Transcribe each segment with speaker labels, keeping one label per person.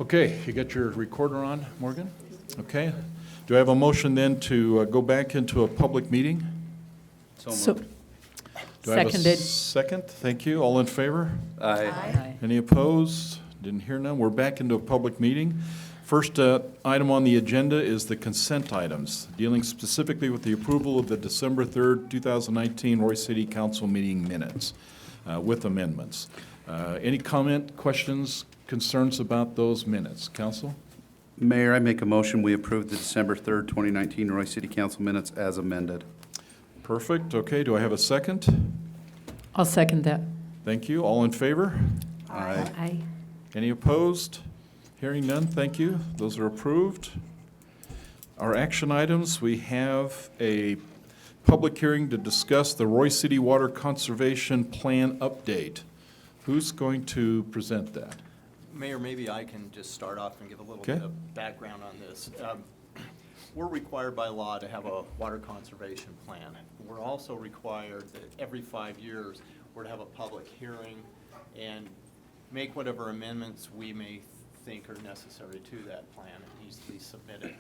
Speaker 1: Okay, you got your recorder on, Morgan? Okay. Do I have a motion then to go back into a public meeting?
Speaker 2: So
Speaker 1: Do I have a
Speaker 2: Seconded.
Speaker 1: second? Thank you. All in favor?
Speaker 2: Aye.
Speaker 1: Any opposed? Didn't hear none. We're back into a public meeting. First item on the agenda is the consent items, dealing specifically with the approval of the December 3rd, 2019 Roy City Council meeting minutes with amendments. Any comment, questions, concerns about those minutes? Council?
Speaker 3: Mayor, I make a motion, we approve the December 3rd, 2019 Roy City Council minutes as amended.
Speaker 1: Perfect. Okay, do I have a second?
Speaker 2: I'll second that.
Speaker 1: Thank you. All in favor?
Speaker 2: Aye.
Speaker 1: Any opposed? Hearing none, thank you. Those are approved. Our action items, we have a public hearing to discuss the Roy City Water Conservation Plan update. Who's going to present that?
Speaker 4: Mayor, maybe I can just start off and give a little
Speaker 1: Okay.
Speaker 4: bit of background on this. We're required by law to have a water conservation plan. We're also required that every 5 years, we're to have a public hearing and make whatever amendments we may think are necessary to that plan. It needs to be submitted.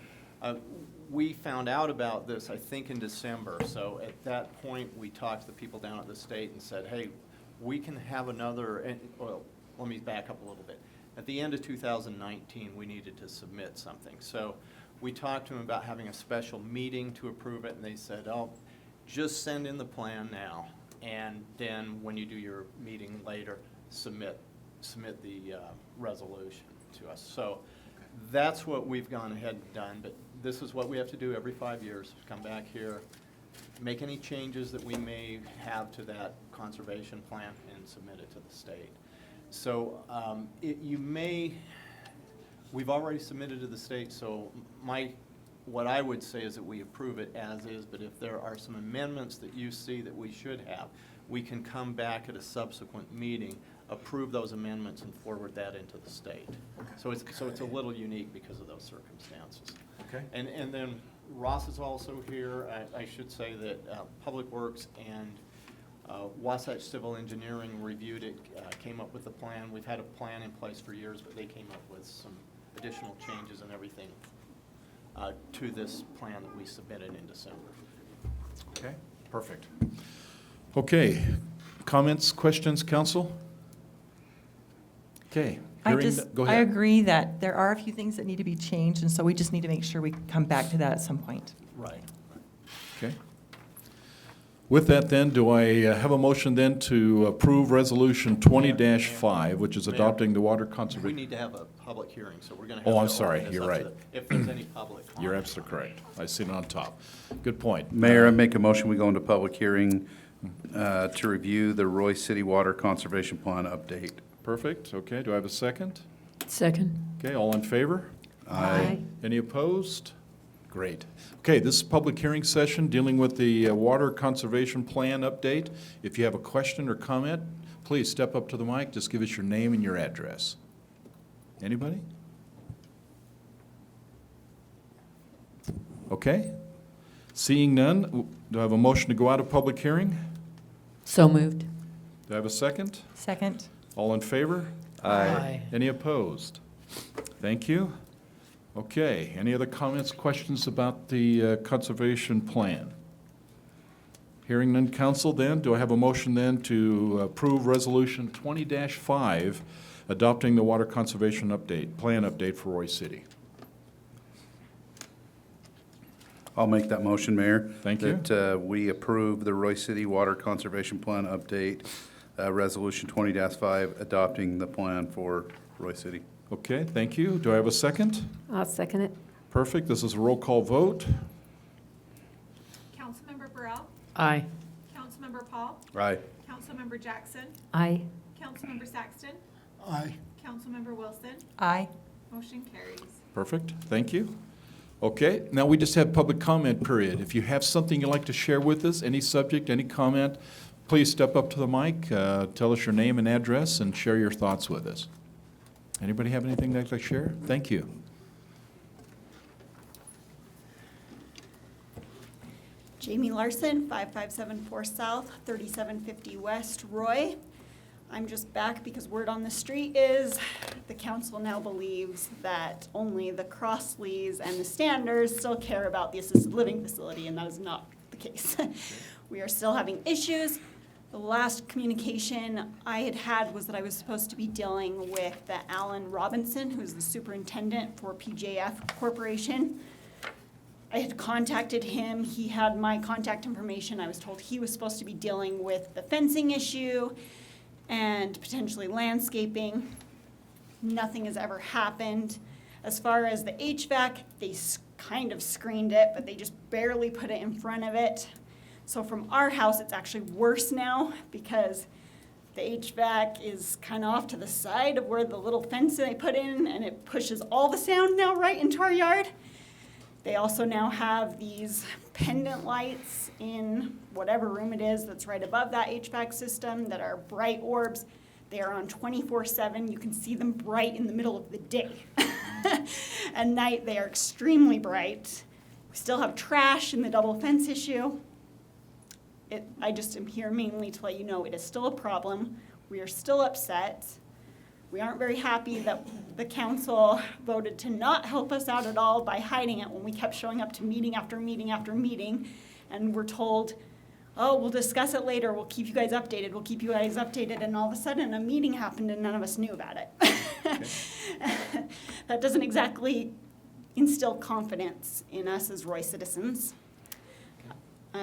Speaker 4: We found out about this, I think, in December. So at that point, we talked to the people down at the state and said, hey, we can have another, well, let me back up a little bit. At the end of 2019, we needed to submit something. So we talked to them about having a special meeting to approve it, and they said, oh, just send in the plan now. And then when you do your meeting later, submit the resolution to us. So that's what we've gone ahead and done, but this is what we have to do every 5 years, come back here, make any changes that we may have to that conservation plan and submit it to the state. So we've already submitted to the state, so what I would say is that we approve it as is, but if there are some amendments that you see that we should have, we can come back at a subsequent meeting, approve those amendments and forward that into the state. So it's a little unique because of those circumstances.
Speaker 1: Okay.
Speaker 4: And then Ross is also here. I should say that Public Works and Wasatch Civil Engineering reviewed it, came up with a plan. We've had a plan in place for years, but they came up with some additional changes and everything to this plan that we submitted in December.
Speaker 1: Okay, perfect. Okay, comments, questions, council? Okay. Go
Speaker 5: I
Speaker 1: ahead.
Speaker 5: agree that there are a few things that need to be changed, and so we just need to make sure we come back to that at some point.
Speaker 4: Right.
Speaker 1: Okay. With that then, do I have a motion then to approve Resolution 20-5, which is
Speaker 4: Mayor,
Speaker 1: adopting the water
Speaker 4: We
Speaker 1: conservation?
Speaker 4: need to have a public hearing, so we're going to have
Speaker 1: Oh, I'm
Speaker 4: to
Speaker 1: sorry,
Speaker 4: open this
Speaker 1: you're
Speaker 4: up to
Speaker 1: right.
Speaker 4: if there's any public comment.
Speaker 1: You're absolutely correct. I see it on top. Good point.
Speaker 3: Mayor, I make a motion, we go into public hearing to review the Roy City Water Conservation Plan update.
Speaker 1: Perfect. Okay, do I have a second?
Speaker 2: Second.
Speaker 1: Okay, all in favor? Any opposed? Great. Okay, this is a public hearing session dealing with the Water Conservation Plan update. If you have a question or comment, please step up to the mic. Just give us your name and your address. Anybody? Okay. Seeing none, do I have a motion to go out of public hearing?
Speaker 2: So moved.
Speaker 1: Do I have a second?
Speaker 5: Second?
Speaker 1: All in favor? Any opposed? Thank you. Okay, any other comments, questions about the conservation plan? Hearing none, council, then, do I have a motion then to approve Resolution 20-5, adopting the water conservation plan update for Roy City?
Speaker 3: I'll make that motion, Mayor.
Speaker 1: Thank you.
Speaker 3: That we approve the Roy City Water Conservation Plan update, Resolution 20-5, adopting the plan for Roy City.
Speaker 1: Okay, thank you. Do I have a second?
Speaker 2: I'll second it.
Speaker 1: Perfect, this is a roll call vote.
Speaker 6: Councilmember Burrell?
Speaker 2: Aye.
Speaker 6: Councilmember Paul?
Speaker 3: Aye.
Speaker 6: Councilmember Jackson?
Speaker 2: Aye.
Speaker 6: Councilmember Saxton?
Speaker 7: Aye.
Speaker 6: Councilmember Wilson?
Speaker 5: Aye.
Speaker 6: Motion carries.
Speaker 1: Perfect, thank you. Okay, now we just have public comment period. If you have something you'd like to share with us, any subject, any comment, please step up to the mic, tell us your name and address, and share your thoughts with us. Anybody have anything they'd like to share? Thank you.
Speaker 8: Jamie Larson, 5574 South, 3750 West, Roy.
Speaker 7: I'm just back because word on the street is the council now believes that only the Crossleys and the Standers still care about the assisted living facility, and that is not the case. We are still having issues. The last communication I had had was that I was supposed to be dealing with Alan Robinson, who's the superintendent for PJF Corporation. I had contacted him. He had my contact information. I was told he was supposed to be dealing with the fencing issue and potentially landscaping. Nothing has ever happened. As far as the HVAC, they kind of screened it, but they just barely put it in front of it. So from our house, it's actually worse now because the HVAC is kind of off to the side of where the little fence they put in, and it pushes all the sound now right into our yard. They also now have these pendant lights in whatever room it is that's right above that HVAC system that are bright orbs. They are on 24/7. You can see them bright in the middle of the day. At night, they are extremely bright. We still have trash in the double fence issue. I just am here mainly to let you know it is still a problem. We are still upset. We aren't very happy that the council voted to not help us out at all by hiding it when we kept showing up to meeting after meeting after meeting. And we're told, oh, we'll discuss it later. We'll keep you guys updated. We'll keep you guys updated. And all of a sudden, a meeting happened and none of us knew about it. That doesn't exactly instill confidence in us as Roy citizens.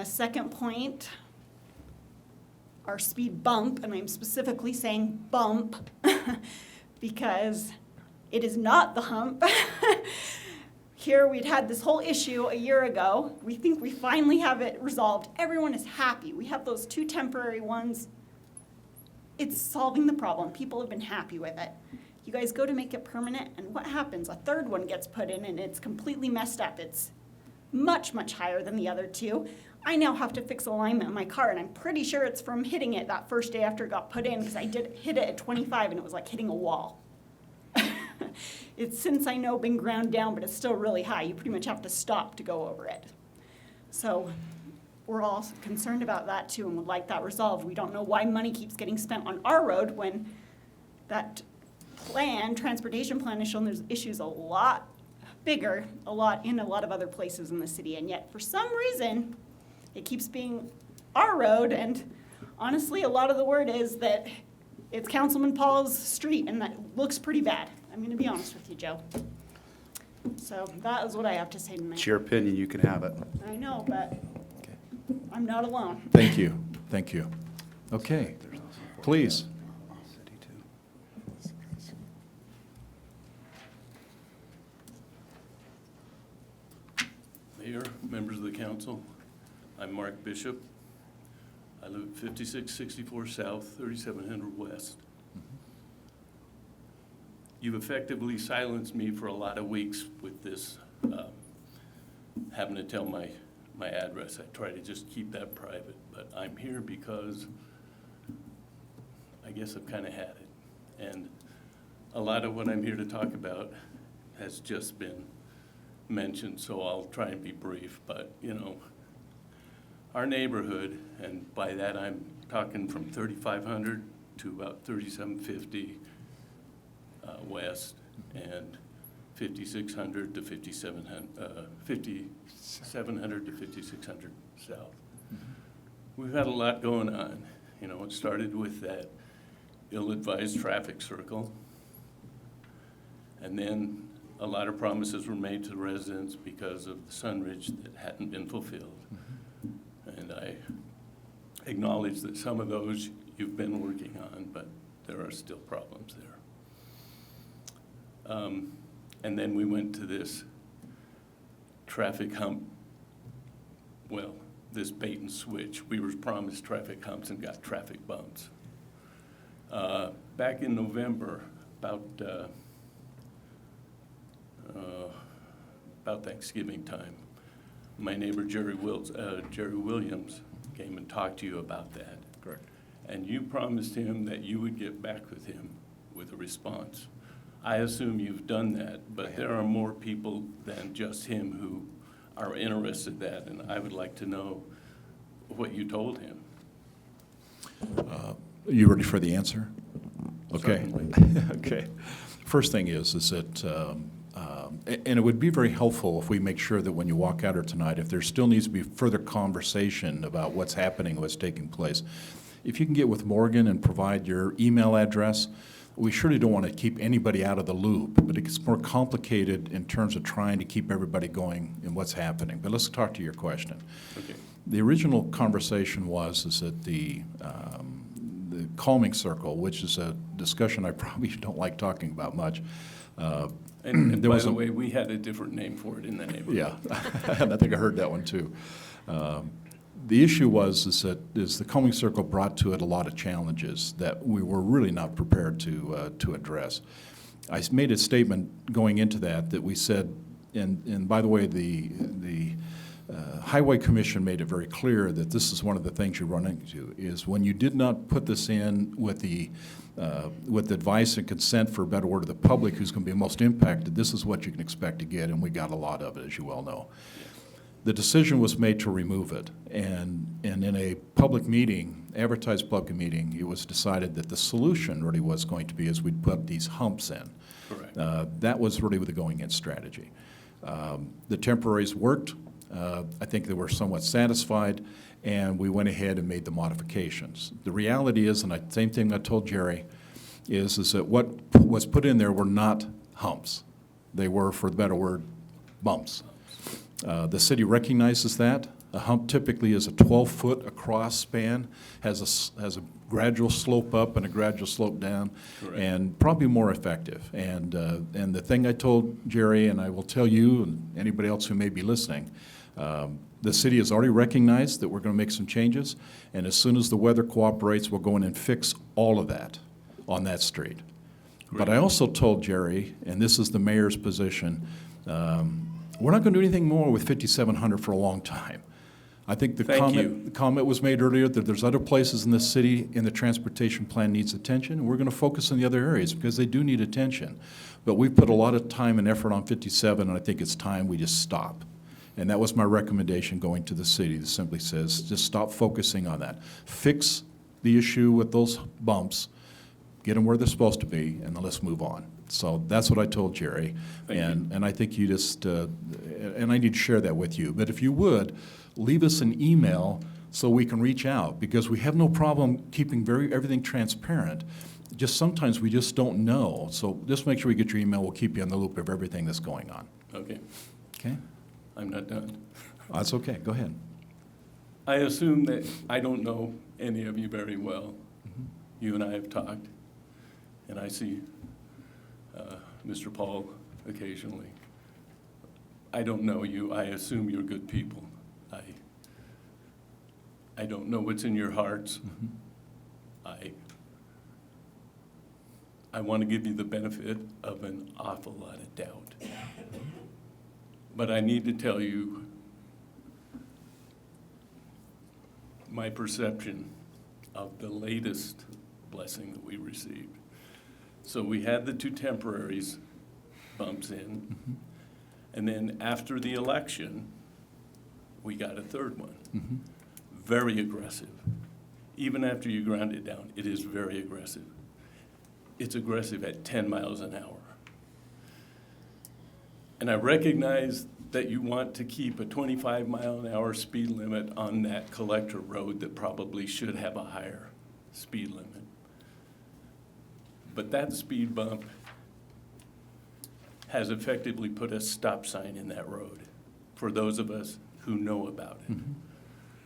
Speaker 7: Second point, our speed bump, and I'm specifically saying bump because it is not the hump. Here we'd had this whole issue a year ago. We think we finally have it resolved. Everyone is happy. We have those 2 temporary ones. It's solving the problem. People have been happy with it. You guys go to make it permanent, and what happens? A third one gets put in, and it's completely messed up. It's much, much higher than the other 2. I now have to fix alignment in my car, and I'm pretty sure it's from hitting it that first day after it got put in, because I did hit it at 25, and it was like hitting a wall. It's since I know been ground down, but it's still really high. You pretty much have to stop to go over it. So we're all concerned about that too, and would like that resolved. We don't know why money keeps getting spent on our road when that plan, transportation plan, has shown there's issues a lot bigger, in a lot of other places in the city, and yet for some reason, it keeps being our road, and honestly, a lot of the word is that it's Councilman Paul's street, and that looks pretty bad. I'm gonna be honest with you, Joe. So that is what I have to say tonight.
Speaker 3: It's your opinion, you can have it.
Speaker 7: I know, but I'm not alone.
Speaker 1: Thank you, thank you. Okay, please.
Speaker 8: Mayor, members of the council, I'm Mark Bishop. I live at 5664 South, 3700 West. You've effectively silenced me for a lot of weeks with this, having to tell my address. I try to just keep that private, but I'm here because I guess I've kind of had it. And a lot of what I'm here to talk about has just been mentioned, so I'll try and be brief. But, you know, our neighborhood, and by that I'm talking from 3500 to about 3750 west, and 5600 to 5700 to 5600 south. We've had a lot going on. You know, it started with that ill-advised traffic circle, and then a lot of promises were made to the residents because of the Sunridge that hadn't been fulfilled. And I acknowledge that some of those you've been working on, but there are still problems there. And then we went to this traffic hump, well, this bait and switch. We were promised traffic humps and got traffic bumps. Back in November, about Thanksgiving time, my neighbor Jerry Williams came and talked to you about that.
Speaker 1: Correct.
Speaker 8: And you promised him that you would get back with him with a response. I assume you've done that, but there are more people than just him who are interested in that, and I would like to know what you told him.
Speaker 1: You ready for the answer? Okay.
Speaker 8: Certainly.
Speaker 1: Okay. First thing is that, and it would be very helpful if we make sure that when you walk out here tonight, if there still needs to be further conversation about what's happening, what's taking place, if you can get with Morgan and provide your email address, we surely don't want to keep anybody out of the loop, but it gets more complicated in terms of trying to keep everybody going in what's happening. But let's talk to your question.
Speaker 8: Okay.
Speaker 1: The original conversation is that the calming circle, which is a discussion I probably don't like talking about much.
Speaker 8: And
Speaker 1: there
Speaker 8: by
Speaker 1: was
Speaker 8: the
Speaker 1: a-
Speaker 8: way, we had a different name for it in the neighborhood.
Speaker 1: Yeah, and I think I heard that one too. The issue is the calming circle brought to it a lot of challenges that we were really not prepared to address. I made a statement going into that we said, and by the way, the Highway Commission made it very clear that this is one of the things you run into, is when you did not put this in with the advice and consent for a better word of the public who's going to be most impacted, this is what you can expect to get, and we got a lot of it, as you well know. The decision was made to remove it, and in a public meeting, advertised public meeting, it was decided that the solution really was going to be is we'd put these humps in.
Speaker 8: Correct.
Speaker 1: That was really the going-in strategy. The temporaries worked. I think they were somewhat satisfied, and we went ahead and made the modifications. The reality is, and same thing I told Jerry, is that what was put in there were not humps. They were, for the better word, bumps. The city recognizes that. A hump typically is a 12-foot across span, has a gradual slope up and a gradual slope down,
Speaker 8: Correct.
Speaker 1: and probably more effective. And the thing I told Jerry, and I will tell you and anybody else who may be listening, the city has already recognized that we're going to make some changes, and as soon as the weather cooperates, we'll go in and fix all of that on that street. But I also told Jerry, and this is the mayor's position, we're not going to do anything more with 5700 for a long time. I think the
Speaker 8: Thank you.
Speaker 1: comment was made earlier that there's other places in this city and the transportation plan needs attention, and we're going to focus on the other areas because they do need attention. But we've put a lot of time and effort on 57, and I think it's time we just stop. And that was my recommendation going to the city. That simply says, just stop focusing on that. Fix the issue with those bumps, get them where they're supposed to be, and then let's move on. So that's what I told Jerry.
Speaker 8: Thank you.
Speaker 1: And I think you just, and I need to share that with you. But if you would, leave us an email so we can reach out, because we have no problem keeping everything transparent. Just sometimes we just don't know. So just make sure we get your email. We'll keep you on the loop of everything that's going on.
Speaker 8: Okay,
Speaker 1: Okay?
Speaker 8: I'm not done.
Speaker 1: That's okay. Go ahead.
Speaker 8: I assume that I don't know any of you very well. You and I have talked, and I see Mr. Paul occasionally. I don't know you. I assume you're good people. I don't know what's in your hearts. I want to give you the benefit of an awful lot of doubt. But I need to tell you my perception of the latest blessing that we received. So we had the two temporaries bumps in, and then after the election, we got a third one. Very aggressive. Even after you ground it down, it is very aggressive. It's aggressive at 10 miles an hour. And I recognize that you want to keep a 25-mile-an-hour speed limit on that collector road that probably should have a higher speed limit. But that speed bump has effectively put a stop sign in that road for those of us who know about it.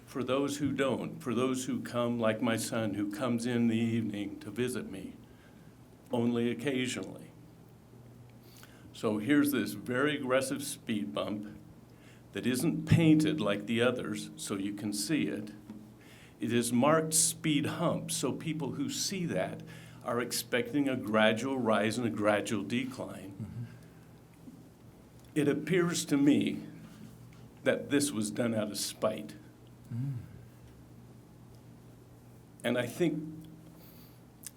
Speaker 8: For those who don't, for those who come, like my son, who comes in the evening to visit me, only occasionally. So here's this very aggressive speed bump that isn't painted like the others so you can see it. It is marked speed hump, so people who see that are expecting a gradual rise and a gradual decline. It appears to me that this was done out of spite. And I think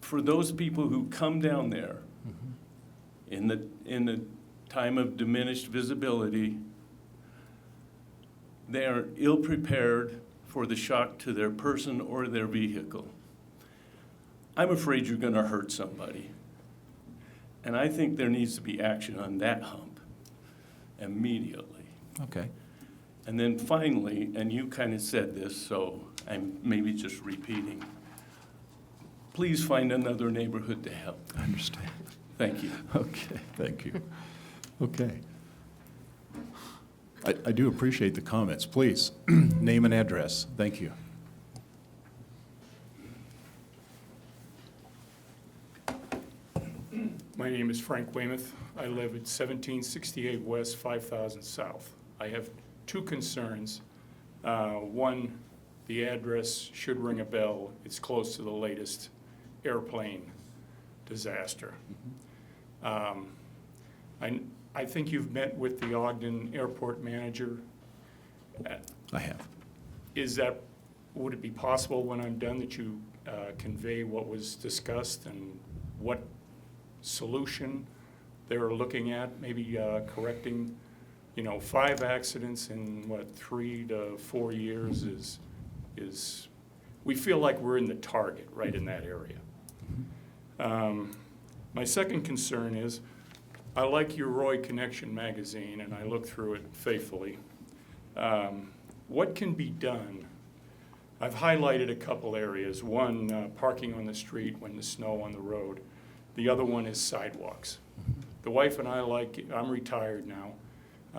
Speaker 8: for those people who come down there in the time of diminished visibility, they are ill prepared for the shock to their person or their vehicle. I'm afraid you're gonna hurt somebody. And I think there needs to be action on that hump immediately.
Speaker 1: Okay.
Speaker 8: And then finally, and you kind of said this, so I'm maybe just repeating, please find another neighborhood to help.
Speaker 1: I understand.
Speaker 8: Thank you.
Speaker 1: Okay, thank you. Okay. I do appreciate the comments. Please, name and address. Thank you.
Speaker 9: My name is Frank Weymouth. I live at 1768 West, 5000 South. I have two concerns. One, the address should ring a bell. It's close to the latest airplane disaster. I think you've met with the Ogden Airport manager.
Speaker 1: I have.
Speaker 9: Would it be possible when I'm done that you convey what was discussed and what solution they're looking at, maybe correcting, 5 accidents in 3 to 4 years is, we feel like we're in the target right in that area. My second concern is, I like your Roy Connection magazine and I look through it faithfully. What can be done? I've highlighted a couple areas. One, parking on the street when there's snow on the road. The other one is sidewalks. The wife and I I'm retired now,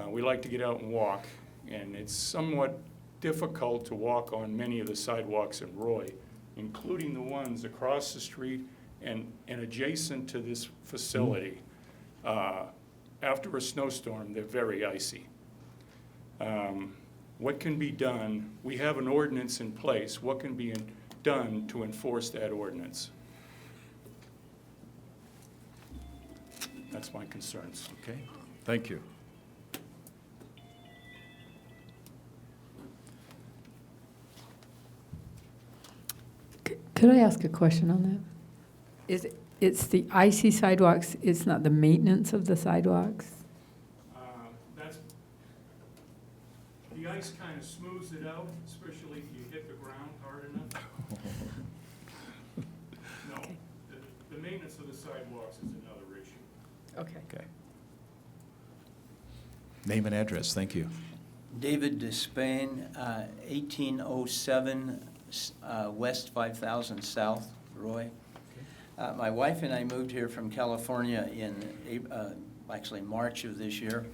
Speaker 9: we like to get out and walk, and it's somewhat difficult to walk on many of the sidewalks in Roy, including the ones across the street and adjacent to this facility. After a snowstorm, they're very icy. What can be done? We have an ordinance in place. What can be done to enforce that ordinance? That's my concerns.
Speaker 1: Okay, thank you.
Speaker 2: Could I ask a question on that? It's the icy sidewalks, it's not the maintenance of the sidewalks?
Speaker 9: The ice kind of smooths it out, especially if you hit the ground hard enough. No,
Speaker 2: Okay.
Speaker 9: the maintenance of the sidewalks is another issue.
Speaker 2: Okay.
Speaker 1: Okay. Name and address, thank you.
Speaker 10: David Despain, 1807 West 5000 South, Roy. My wife and I moved here from California in actually March of this year.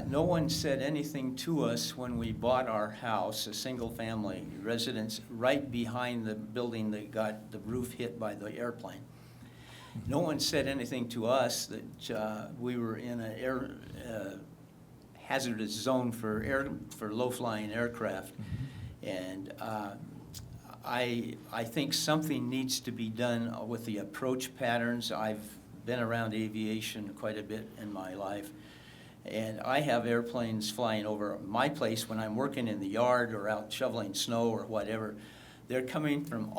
Speaker 10: No one said anything to us when we bought our house, a single-family residence, right behind the building that got the roof hit by the airplane. No one said anything to us that we were in an hazardous zone for low-flying aircraft. And I think something needs to be done with the approach patterns. I've been around aviation quite a bit in my life. And I have airplanes flying over my place when I'm working in the yard or out shoveling snow or whatever. They're coming from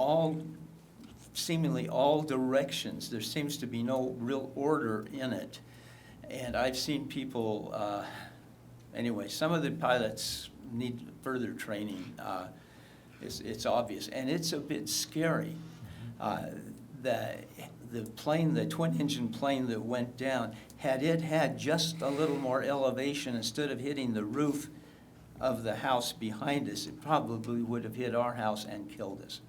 Speaker 10: seemingly all directions. There seems to be no real order in it. And I've seen people, anyway, some of the pilots need further training. It's obvious, and it's a bit scary. The plane, the twin-engine plane that went down, had it had just a little more elevation, instead of hitting the roof of the house behind us, it probably would have hit our house and killed us.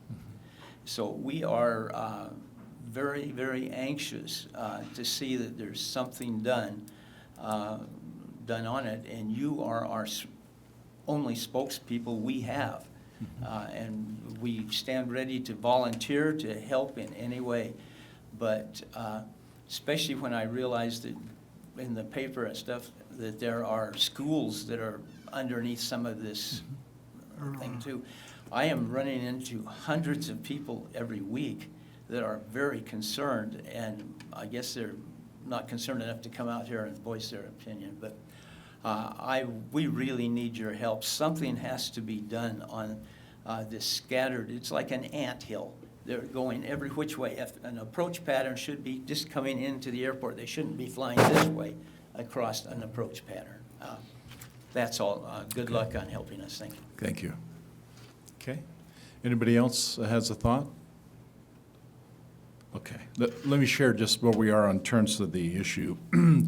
Speaker 10: So we are very, very anxious to see that there's something done on it, and you are our only spokespeople we have. And we stand ready to volunteer to help in any way. But especially when I realized that in the paper and stuff that there are schools that are underneath some of this thing too. I am running into hundreds of people every week that are very concerned, and I guess they're not concerned enough to come out here and voice their opinion. But we really need your help. Something has to be done on this scattered, it's like an anthill. They're going every which way. If an approach pattern should be just coming into the airport, they shouldn't be flying this way across an approach pattern. That's all. Good luck on helping us. Thank you.
Speaker 1: Thank you. Okay. Anybody else has a thought? Okay, let me share just where we are in terms of the issue.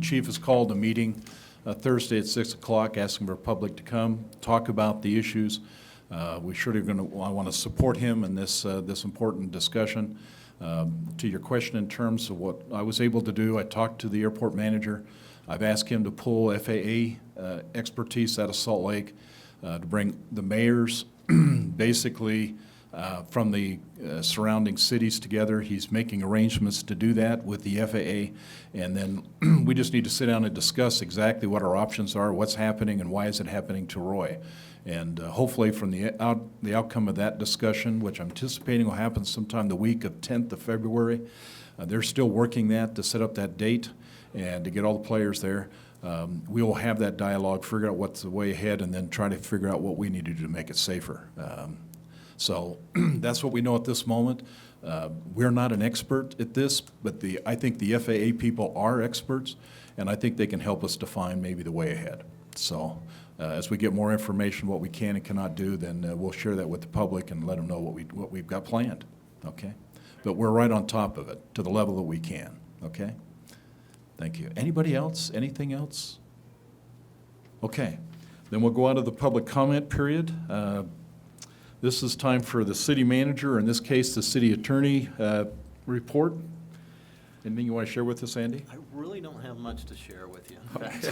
Speaker 1: Chief has called a meeting Thursday at 6 o'clock, asking for public to come, talk about the issues. We surely are going to, I want to support him in this important discussion. To your question in terms of what I was able to do, I talked to the airport manager. I've asked him to pull FAA expertise out of Salt Lake to bring the mayors basically from the surrounding cities together. He's making arrangements to do that with the FAA. And then we just need to sit down and discuss exactly what our options are, what's happening, and why is it happening to Roy. And hopefully from the outcome of that discussion, which I'm anticipating will happen sometime the week of 10th of February, they're still working that to set up that date and to get all the players there. We will have that dialogue, figure out what's the way ahead, and then try to figure out what we need to do to make it safer. So that's what we know at this moment. We're not an expert at this, but I think the FAA people are experts, and I think they can help us define maybe the way ahead. So as we get more information, what we can and cannot do, then we'll share that with the public and let them know what we've got planned, okay? But we're right on top of it to the level that we can, okay? Thank you. Anybody else? Anything else? Okay. Then we'll go out of the public comment period. This is time for the city manager, or in this case, the city attorney report. Anything you want to share with us, Andy?
Speaker 4: I really don't have much to share with you. In fact,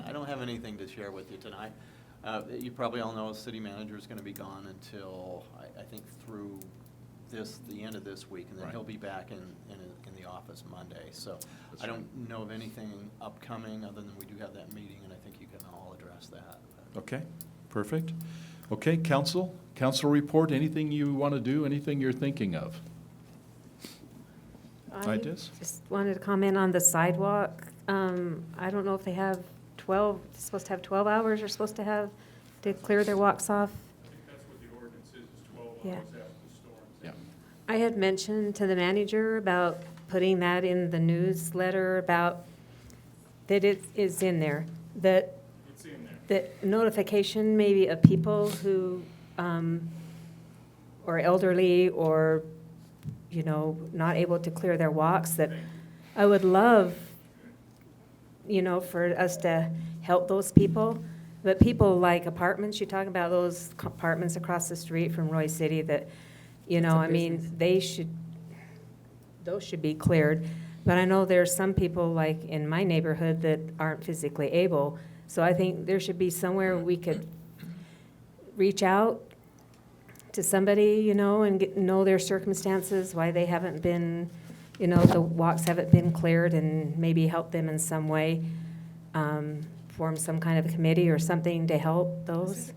Speaker 4: I don't have anything to share with you tonight. You probably all know the city manager is going to be gone until, I think, through the end of this week, and then
Speaker 1: Right.
Speaker 4: he'll be back in the office Monday. So I don't know of anything upcoming other than we do have that meeting, and I think you can all address that.
Speaker 1: Okay, perfect. Okay, council report, anything you want to do, anything you're thinking of?
Speaker 11: I
Speaker 1: Ideas?
Speaker 11: just wanted to comment on the sidewalk. I don't know if they have 12, supposed to have 12 hours, or supposed to have to clear their walks off.
Speaker 9: I think that's what the ordinance is 12
Speaker 11: Yeah.
Speaker 9: hours after the storm.
Speaker 1: Yeah.
Speaker 11: I had mentioned to the manager about putting that in the newsletter about, that it is in there, that
Speaker 9: It's in there.
Speaker 11: that notification maybe of people who, or elderly, or, you know, not able to clear their walks, that I would love, you know, for us to help those people. But people like apartments, you talk about those apartments across the street from Roy City that, you know, I mean, those should be cleared. But I know there's some people like in my neighborhood that aren't physically able. So I think there should be somewhere we could reach out to somebody, you know, and know their circumstances, why they haven't been, you know, the walks haven't been cleared, and maybe help them in some way. Form some kind of a committee or something to help those.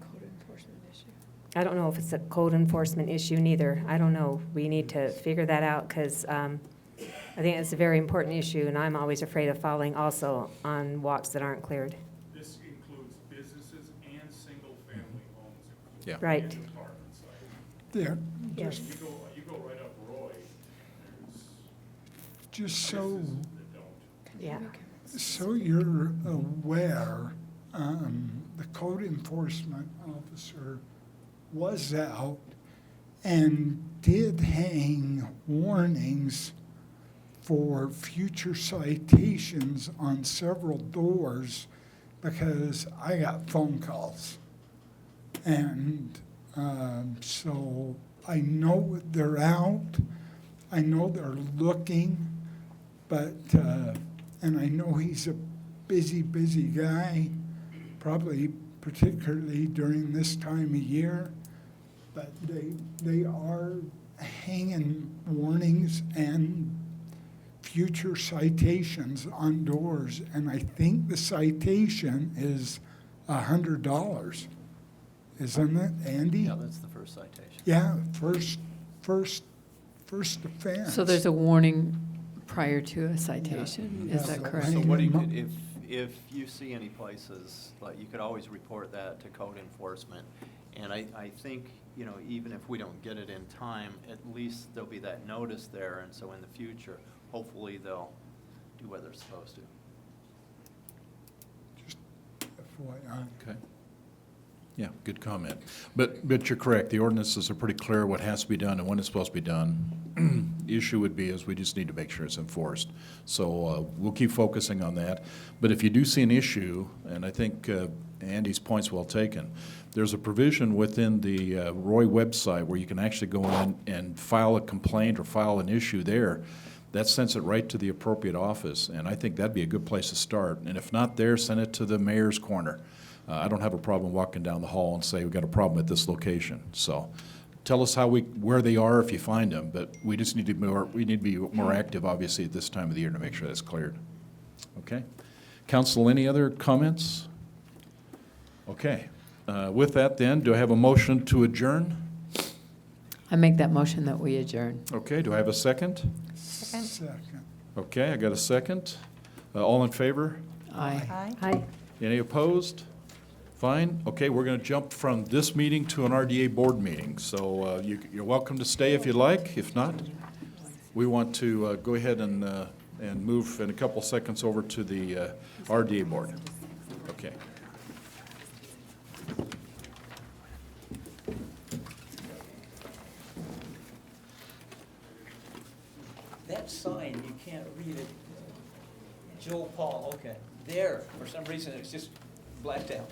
Speaker 11: I don't know if it's a code enforcement issue neither. I don't know. We need to figure that out, because I think it's a very important issue, and I'm always afraid of falling also on walks that aren't cleared.
Speaker 9: This includes businesses and single-family homes.
Speaker 1: Yeah.
Speaker 11: Right.
Speaker 9: And apartments.
Speaker 12: There,
Speaker 11: Yes.
Speaker 9: You go right up Roy, there's
Speaker 12: just so,
Speaker 9: businesses that don't.
Speaker 11: Yeah.
Speaker 12: so you're aware, the code enforcement officer was out and did hang warnings for future citations on several doors, because I got phone calls. And so I know they're out, I know they're looking, but, and I know he's a busy guy, probably particularly during this time of year, but they are hanging warnings and future citations on doors, and I think the citation is $100, isn't it, Andy?
Speaker 4: Yeah, that's the first citation.
Speaker 12: Yeah, first offense.
Speaker 2: So there's a warning prior to a citation, is
Speaker 12: Yeah.
Speaker 2: that
Speaker 12: So
Speaker 2: correct?
Speaker 4: So what do you,
Speaker 12: Hang 'em
Speaker 4: could- if you see any places, like, you could always report that to code enforcement. And I think, you know, even if we don't get it in time, at least there'll be that notice there, and so in the future, hopefully they'll do what they're supposed to.
Speaker 12: FYI.
Speaker 1: Okay. Yeah, good comment. But you're correct, the ordinances are pretty clear what has to be done and when it's supposed to be done. issue would be is we just need to make sure it's enforced. So we'll keep focusing on that. But if you do see an issue, and I think Andy's point's well taken, there's a provision within the Roy website where you can actually go in and file a complaint or file an issue there. That sends it right to the appropriate office, and I think that'd be a good place to start. And if not there, send it to the mayor's corner. I don't have a problem walking down the hall and say, we've got a problem at this location. So tell us where they are if you find them, but we just need to be more active, obviously, at this time of the year to make sure that's cleared. Okay? Council, any other comments? Okay. With that then, do I have a motion to adjourn?
Speaker 2: I make that motion that we adjourn.
Speaker 1: Okay, do I have a second?
Speaker 12: Second.
Speaker 1: Okay, I got a second. All in favor?
Speaker 2: Aye.
Speaker 5: Aye.
Speaker 11: Hi.
Speaker 1: Any opposed? Fine. Okay, we're going to jump from this meeting to an RDA board meeting. So you're welcome to stay if you'd like. If not, we want to go ahead and move in a couple seconds over to the RDA board. Okay.
Speaker 10: That sign, you can't read it. Joel Paul, okay. There, for some reason, it's just blacked out.